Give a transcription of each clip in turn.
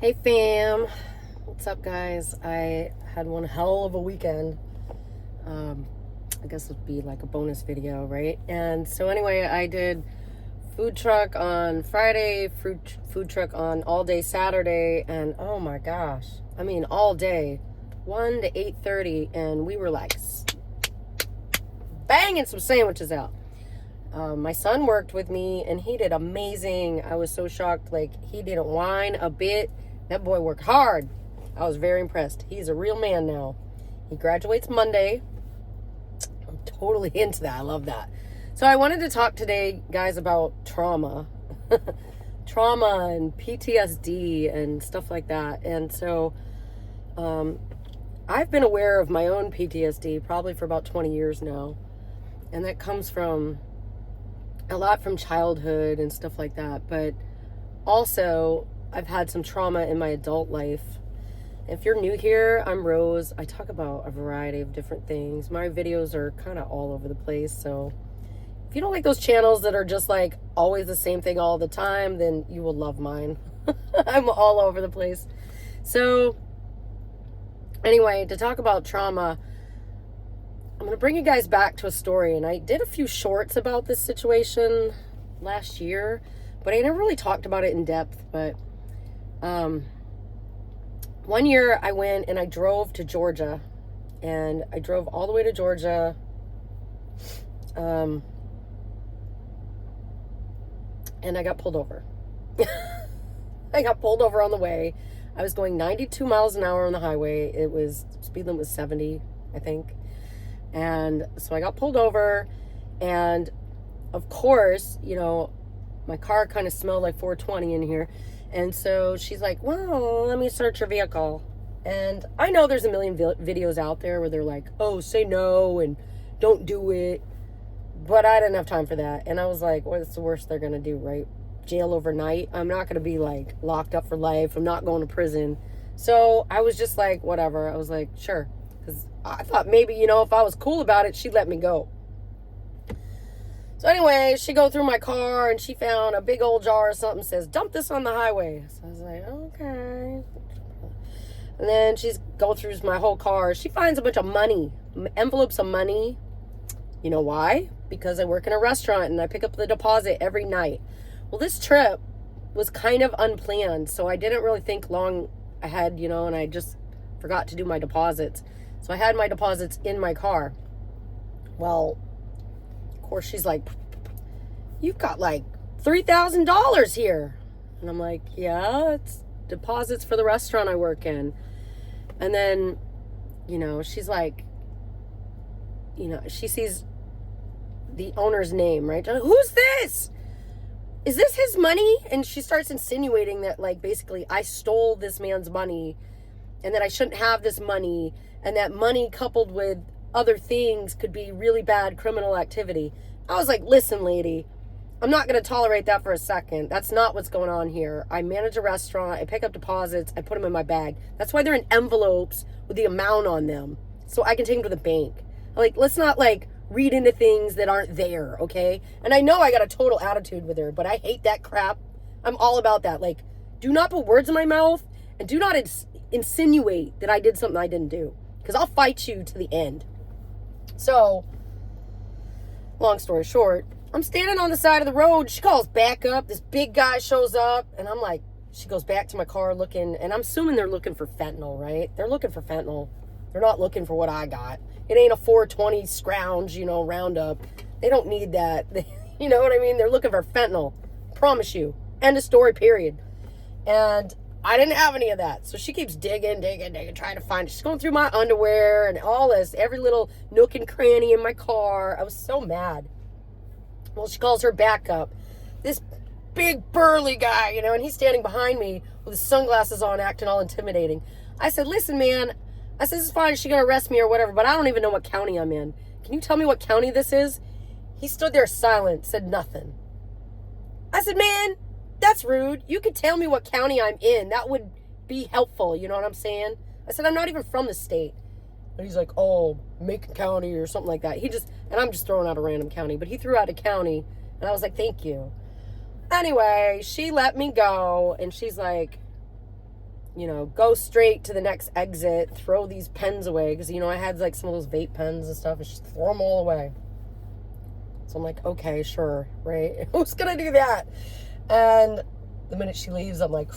Hey fam, what's up guys? I had one hell of a weekend. I guess it'd be like a bonus video, right? And so anyway, I did food truck on Friday, food truck on all day Saturday, and oh my gosh, I mean all day, 1 to 8:30, and we were like banging some sandwiches out. My son worked with me and he did amazing. I was so shocked, like he didn't whine a bit. That boy worked hard. I was very impressed. He's a real man now. He graduates Monday. I'm totally into that. I love that. So I wanted to talk today, guys, about trauma. Trauma and PTSD and stuff like that. And so I've been aware of my own PTSD probably for about 20 years now. And that comes from a lot from childhood and stuff like that. But also, I've had some trauma in my adult life. If you're new here, I'm Rose. I talk about a variety of different things. My videos are kind of all over the place. So if you don't like those channels that are just like always the same thing all the time, then you will love mine. I'm all over the place. So anyway, to talk about trauma, I'm going to bring you guys back to a story. And I did a few shorts about this situation last year, but I never really talked about it in depth. But one year I went and I drove to Georgia, and I drove all the way to Georgia. And I got pulled over. I got pulled over on the way. I was going 92 miles an hour on the highway. Speed limit was 70, I think. And so I got pulled over, and of course, my car kind of smelled like 420 in here. And so she's like, well, let me search your vehicle. And I know there's a million videos out there where they're like, oh, say no and don't do it. But I didn't have time for that. And I was like, what's the worst they're going to do, right? Jail overnight. I'm not going to be like locked up for life. I'm not going to prison. So I was just like, whatever. I was like, sure. Because I thought maybe, if I was cool about it, she'd let me go. So anyway, she go through my car and she found a big old jar or something, says, dump this on the highway. So I was like, okay. And then she's go through my whole car. She finds a bunch of money, envelopes of money. You know why? Because I work in a restaurant and I pick up the deposit every night. Well, this trip was kind of unplanned, so I didn't really think long ahead, and I just forgot to do my deposits. So I had my deposits in my car. Well, of course, she's like, you've got like $3,000 here. And I'm like, yeah, it's deposits for the restaurant I work in. And then, she's like, she sees the owner's name, right? Who's this? Is this his money? And she starts insinuating that, like, basically I stole this man's money and that I shouldn't have this money, and that money coupled with other things could be really bad criminal activity. I was like, listen, lady, I'm not going to tolerate that for a second. That's not what's going on here. I manage a restaurant. I pick up deposits. I put them in my bag. That's why they're in envelopes with the amount on them, so I can take them to the bank. Like, let's not, like, read into things that aren't there, okay? And I know I got a total attitude with her, but I hate that crap. I'm all about that. Like, do not put words in my mouth, and do not insinuate that I did something I didn't do, because I'll fight you to the end. So, long story short, I'm standing on the side of the road. She calls back up. This big guy shows up, and I'm like, she goes back to my car looking, and I'm assuming they're looking for fentanyl, right? They're looking for fentanyl. They're not looking for what I got. It ain't a 420 scrounge, roundup. They don't need that. You know what I mean? They're looking for fentanyl. Promise you. End of story, period. And I didn't have any of that. So she keeps digging, trying to find it. She's going through my underwear and all this, every little nook and cranny in my car. I was so mad. Well, she calls her backup. This big burly guy, and he's standing behind me with his sunglasses on, acting all intimidating. I said, listen, man. I said, this is fine. She's going to arrest me or whatever, but I don't even know what county I'm in. Can you tell me what county this is? He stood there silent, said nothing. I said, man, that's rude. You could tell me what county I'm in. That would be helpful. You know what I'm saying? I said, I'm not even from the state. And he's like, oh, Macon County or something like that. And I'm just throwing out a random county, but he threw out a county, and I was like, thank you. Anyway, she let me go, and she's like, go straight to the next exit, throw these pens away. Because, I had like some of those vape pens and stuff, and just throw them all away. So I'm like, okay, sure, right? Who's going to do that? And the minute she leaves, I'm like,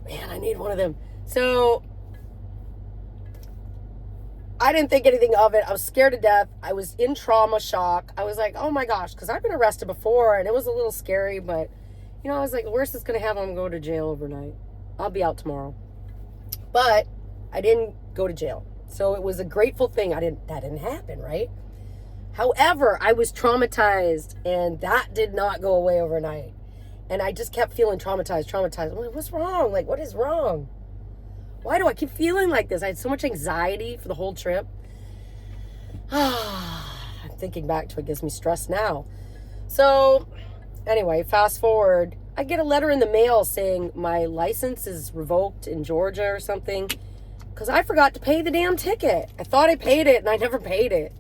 man, I need one of them. So I didn't think anything of it. I was scared to death. I was in trauma shock. I was like, oh my gosh, because I've been arrested before, and it was a little scary, but, I was like, the worst that's going to happen, I'm going to go to jail overnight. I'll be out tomorrow. But I didn't go to jail. So it was a grateful thing. that didn't happen, right? However, I was traumatized, and that did not go away overnight. And I just kept feeling traumatized. I'm like, what's wrong? Like, what is wrong? Why do I keep feeling like this? I had so much anxiety for the whole trip. I'm thinking back to it, gives me stress now. So anyway, fast forward. I get a letter in the mail saying my license is revoked in Georgia or something because I forgot to pay the damn ticket. I thought I paid it and I never paid it.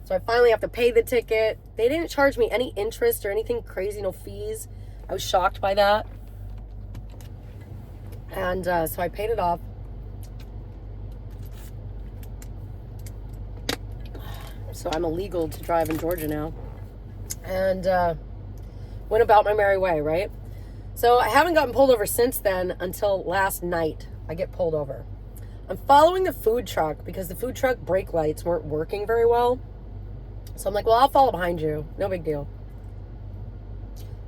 So I finally have to pay the ticket. They didn't charge me any interest or anything crazy, no fees. I was shocked by that. And so I paid it off. So I'm illegal to drive in Georgia now. And went about my merry way, right? So I haven't gotten pulled over since then until last night. I get pulled over. I'm following the food truck because the food truck brake lights weren't working very well. So I'm like, well, I'll follow behind you. No big deal.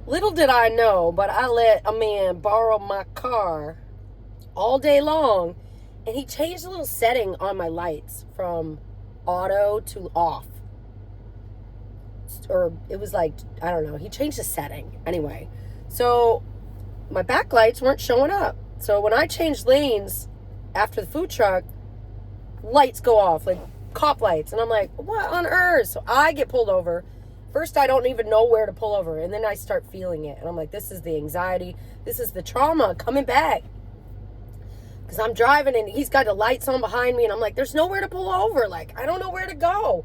Little did I know, but I let a man borrow my car all day long, and he changed a little setting on my lights from auto to off. Or it was like, I don't know, he changed the setting. Anyway, so my back lights weren't showing up. So when I changed lanes after the food truck, lights go off, like cop lights. And I'm like, what on earth? So I get pulled over. First, I don't even know where to pull over. And then I start feeling it. And I'm like, this is the anxiety. This is the trauma coming back. Because I'm driving and he's got the lights on behind me. And I'm like, there's nowhere to pull over. Like, I don't know where to go.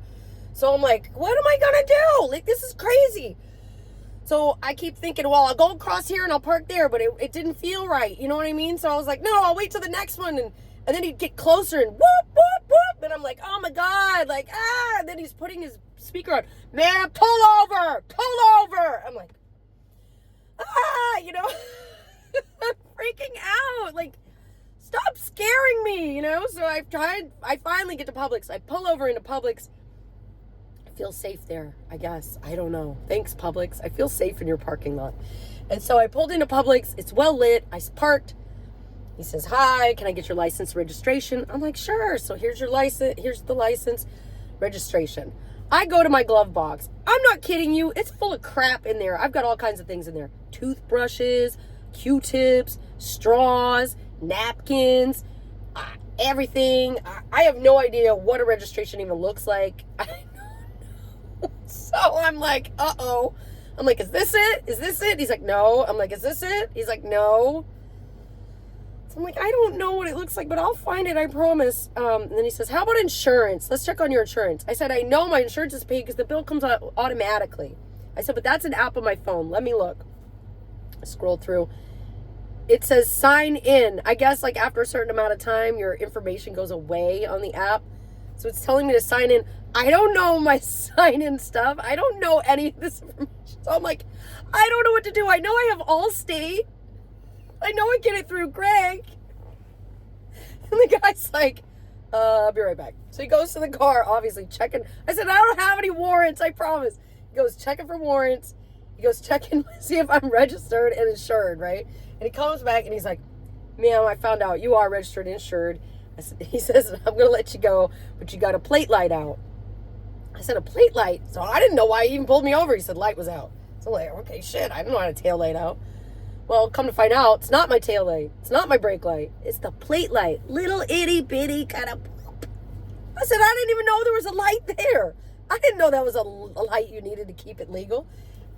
So I'm like, what am I going to do? Like, this is crazy. So I keep thinking, well, I'll go across here and I'll park there. But it didn't feel right. You know what I mean? So I was like, no, I'll wait till the next one. And then he'd get closer and whoop, whoop, whoop. And I'm like, oh my God. Like, And then he's putting his speaker on. Man, pull over. I'm like, I'm freaking out. Like, stop scaring me, So I finally get to Publix. I pull over into Publix. I feel safe there, I guess. I don't know. Thanks, Publix. I feel safe in your parking lot. And so I pulled into Publix. It's well lit. I parked. He says, hi, can I get your license registration? I'm like, sure. So here's your license. Here's the license registration. I go to my glove box. I'm not kidding you. It's full of crap in there. I've got all kinds of things in there. Toothbrushes, Q-tips, straws, napkins, everything. I have no idea what a registration even looks like. I don't know. So I'm like, uh-oh. I'm like, is this it? Is this it? He's like, no. I'm like, is this it? He's like, no. I'm like, I don't know what it looks like, but I'll find it, I promise. And then he says, how about insurance? Let's check on your insurance. I said, I know my insurance is paid because the bill comes out automatically. I said, but that's an app on my phone. Let me look. I scroll through. It says sign in. I guess like after a certain amount of time, your information goes away on the app. So it's telling me to sign in. I don't know my sign in stuff. I don't know any of this information. So I'm like, I don't know what to do. I know I have Allstate. I know I get it through Greg. And the guy's like, I'll be right back. So he goes to the car, obviously checking. I said, I don't have any warrants, I promise. He goes checking for warrants. He goes checking, see if I'm registered and insured, right? And he comes back and he's like, ma'am, I found out you are registered and insured. He says, I'm going to let you go, but you got a plate light out. I said, a plate light? So I didn't know why he even pulled me over. He said, light was out. So I'm like, okay, shit, I didn't know how to tail light out. Well, come to find out, it's not my tail light. It's not my brake light. It's the plate light. Little itty bitty kind of. I said, I didn't even know there was a light there. I didn't know that was a light you needed to keep it legal.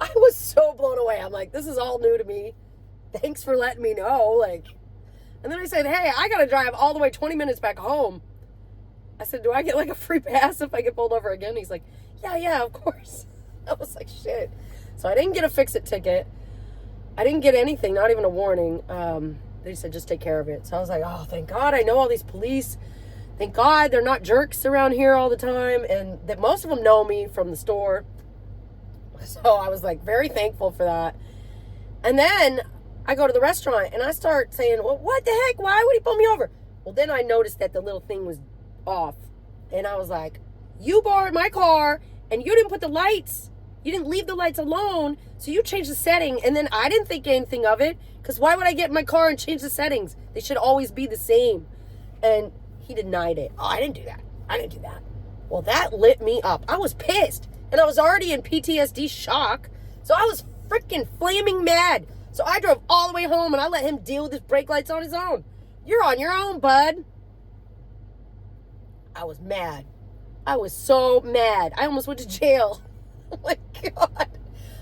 I was so blown away. I'm like, this is all new to me. Thanks for letting me know. Like, and then I said, hey, I got to drive all the way 20 minutes back home. I said, do I get like a free pass if I get pulled over again? He's like, yeah, of course. I was like, shit. So I didn't get a fix-it ticket. I didn't get anything, not even a warning. They said, just take care of it. So I was like, oh, thank God I know all these police. Thank God they're not jerks around here all the time. And that most of them know me from the store. So I was like very thankful for that. And then I go to the restaurant and I start saying, well, what the heck? Why would he pull me over? Well, then I noticed that the little thing was off. And I was like, you borrowed my car and you didn't put the lights. You didn't leave the lights alone. So you changed the setting. And then I didn't think anything of it. Because why would I get in my car and change the settings? They should always be the same. And he denied it. Oh, I didn't do that. I didn't do that. Well, that lit me up. I was pissed. And I was already in PTSD shock. So I was freaking flaming mad. So I drove all the way home and I let him deal with his brake lights on his own. You're on your own, bud. I was mad. I was so mad. I almost went to jail. Oh my God.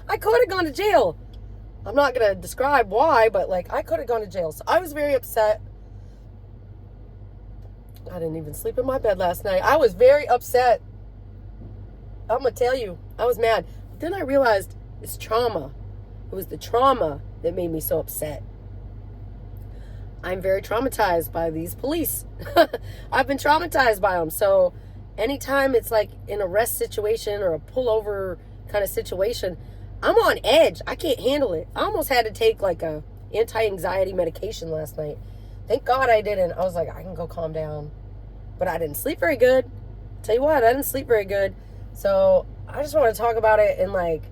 I could have gone to jail. I'm not going to describe why, but like I could have gone to jail. So I was very upset. I didn't even sleep in my bed last night. I was very upset. I'm going to tell you, I was mad. Then I realized it's trauma. It was the trauma that made me so upset. I'm very traumatized by these police. I've been traumatized by them. So anytime it's like an arrest situation or a pullover kind of situation, I'm on edge. I can't handle it. I almost had to take like a anti-anxiety medication last night. Thank God I didn't. I was like, I can go calm down. But I didn't sleep very good. Tell you what, I didn't sleep very good. So I just want to talk about it and like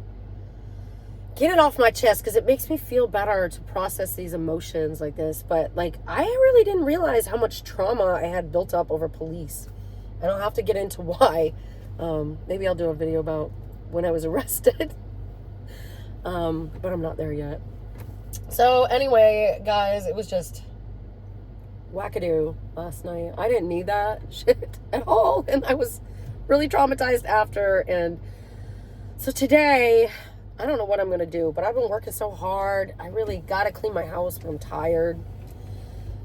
get it off my chest because it makes me feel better to process these emotions like this. But like I really didn't realize how much trauma I had built up over police. I don't have to get into why. Maybe I'll do a video about when I was arrested. But I'm not there yet. So anyway, guys, it was just wackadoo last night. I didn't need that shit at all. And I was really traumatized after. And so today, I don't know what I'm going to do, but I've been working so hard. I really got to clean my house, but I'm tired.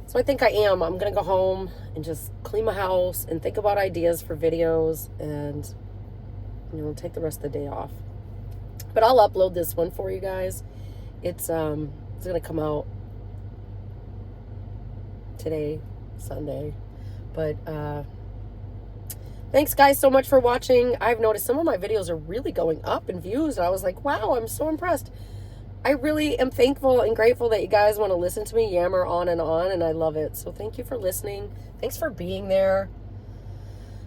So I think I am. I'm going to go home and just clean my house and think about ideas for videos and, you know, take the rest of the day off. But I'll upload this one for you guys. It's going to come out today, Sunday. But thanks guys so much for watching. I've noticed some of my videos are really going up in views. And I was like, wow, I'm so impressed. I really am thankful and grateful that you guys want to listen to me yammer on, and I love it. So thank you for listening. Thanks for being there,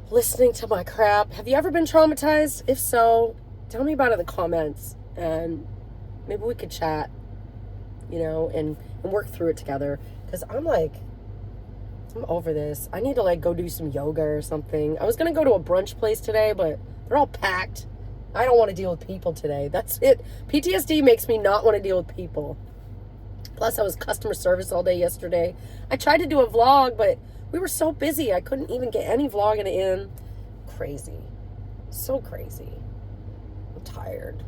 listening to my crap. Have you ever been traumatized? If so, tell me about it in the comments, and maybe we could chat, you know, and work through it together. Because I'm over this. I need to like go do some yoga or something. I was going to go to a brunch place today, but they're all packed. I don't want to deal with people today. That's it. PTSD makes me not want to deal with people. Plus, I was customer service all day yesterday. I tried to do a vlog, but we were so busy. I couldn't even get any vlogging in. Crazy. So crazy. I'm tired.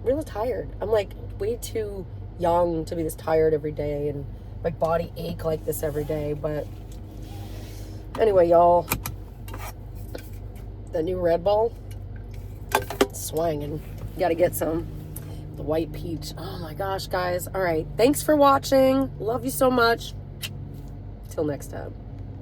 Really tired. I'm like way too young to be this tired every day and my body ache like this every day. But anyway, y'all, the new Red Bull, swanging. Gotta get some. The white peach. Oh my gosh, guys. All right. Thanks for watching. Love you so much. Till next time.